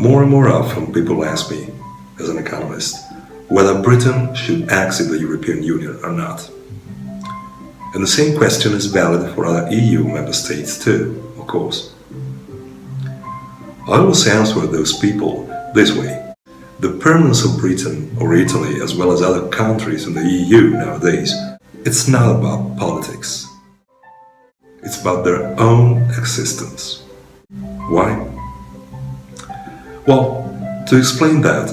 More and more often people ask me, as an economist, whether Britain should exit the European Union or not. And the same question is valid for other EU member states too, of course. I always answer those people this way. The permanence of Britain or Italy, as well as other countries in the EU nowadays, it's not about politics. It's about their own existence. Why? Well, to explain that,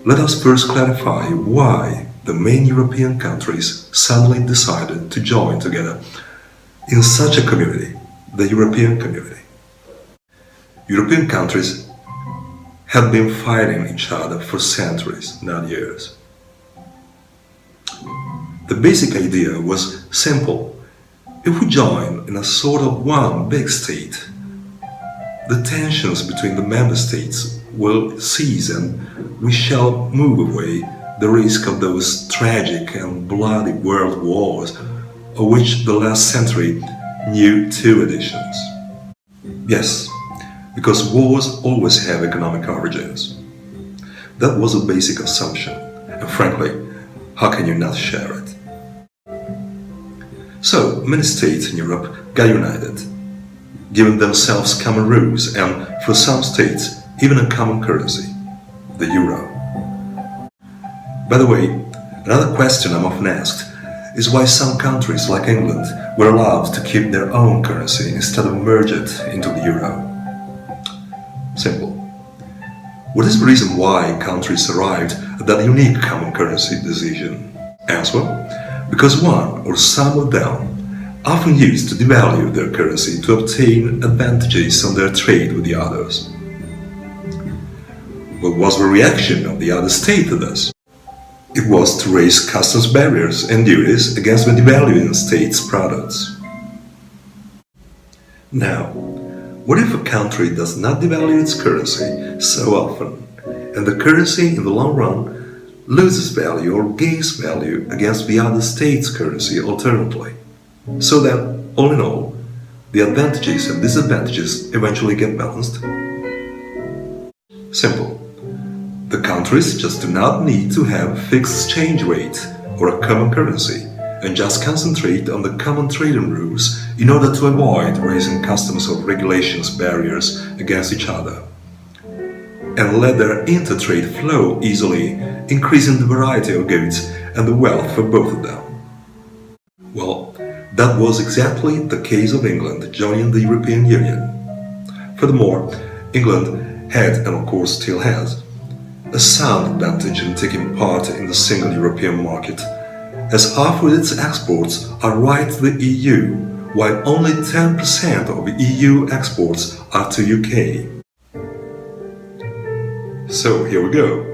let us first clarify why the main European countries suddenly decided to join together in such a community, the European Community. European countries had been fighting each other for centuries, not years. The basic idea was simple. If we join in a sort of one big state, the tensions between the member states will cease and we shall move away the risk of those tragic and bloody world wars of which the last century knew 2 editions. Yes, because wars always have economic origins. That was a basic assumption, and frankly, how can you not share it? So, many states in Europe got united, giving themselves common rules and, for some states, even a common currency, the euro. By the way, another question I'm often asked is why some countries like England were allowed to keep their own currency instead of merge it into the euro. Simple. What is the reason why countries arrived at that unique common currency decision? Answer: because one or some of them often used to devalue their currency to obtain advantages on their trade with the others. What was the reaction of the other state to this? It was to raise customs barriers and duties against the devaluing state's products. Now, what if a country does not devalue its currency so often, and the currency in the long run loses value or gains value against the other state's currency alternately, so that, all in all, the advantages and disadvantages eventually get balanced? Simple. The countries just do not need to have a fixed exchange rate or a common currency, and just concentrate on the common trading rules in order to avoid raising customs or regulations barriers against each other, and let their intertrade flow easily, increasing the variety of goods and the wealth for both of them. Well, that was exactly the case of England joining the European Union. Furthermore, England had, and of course still has, a sound advantage in taking part in the single European market, as half of its exports are right to the EU, while only 10% of EU exports are to UK. So here we go.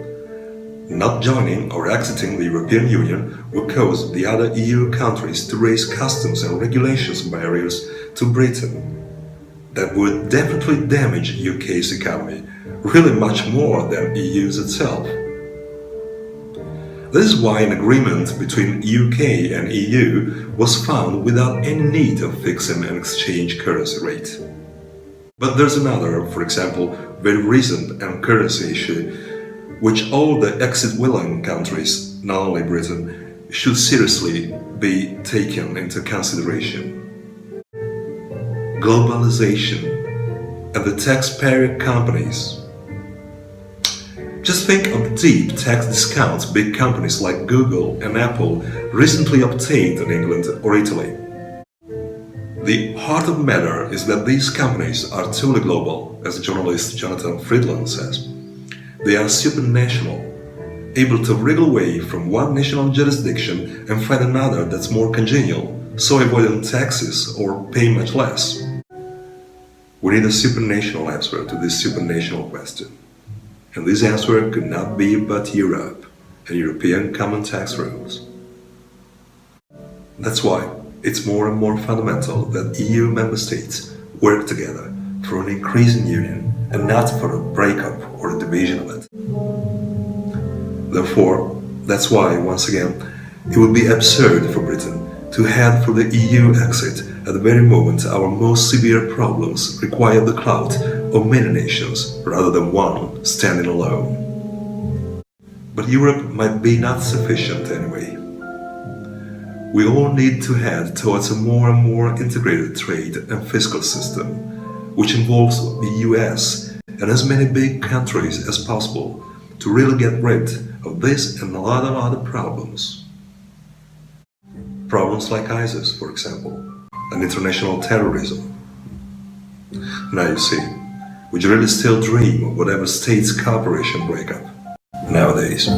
Not joining or exiting the European Union will cause the other EU countries to raise customs and regulations barriers to Britain. That would definitely damage UK's economy, really much more than EU's itself. This is why an agreement between UK and EU was found without any need of fixing an exchange currency rate. But there's another, for example, very recent currency issue, which all the exit-willing countries, not only Britain, should seriously be taken into consideration. Globalization and the taxpayer companies. Just think of the deep tax discounts big companies like Google and Apple recently obtained in England or Italy. The heart of the matter is that these companies are truly global, as journalist Jonathan Friedland says. They are supranational, able to wriggle away from one national jurisdiction and find another that's more congenial, so avoiding taxes or paying much less. We need a supranational answer to this supranational question. And this answer could not be but Europe and European common tax rules. That's why it's more and more fundamental that EU member states work together for an increasing union and not for a breakup or a division of it. Therefore, that's why, once again, it would be absurd for Britain to head for the EU exit at the very moment our most severe problems require the clout of many nations rather than one standing alone. But Europe might be not sufficient anyway. We all need to head towards a more and more integrated trade and fiscal system, which involves the US and as many big countries as possible to really get rid of this and a lot of other problems. Problems like ISIS, for example, and international terrorism. Now you see, would you really still dream of whatever states cooperation breakup nowadays?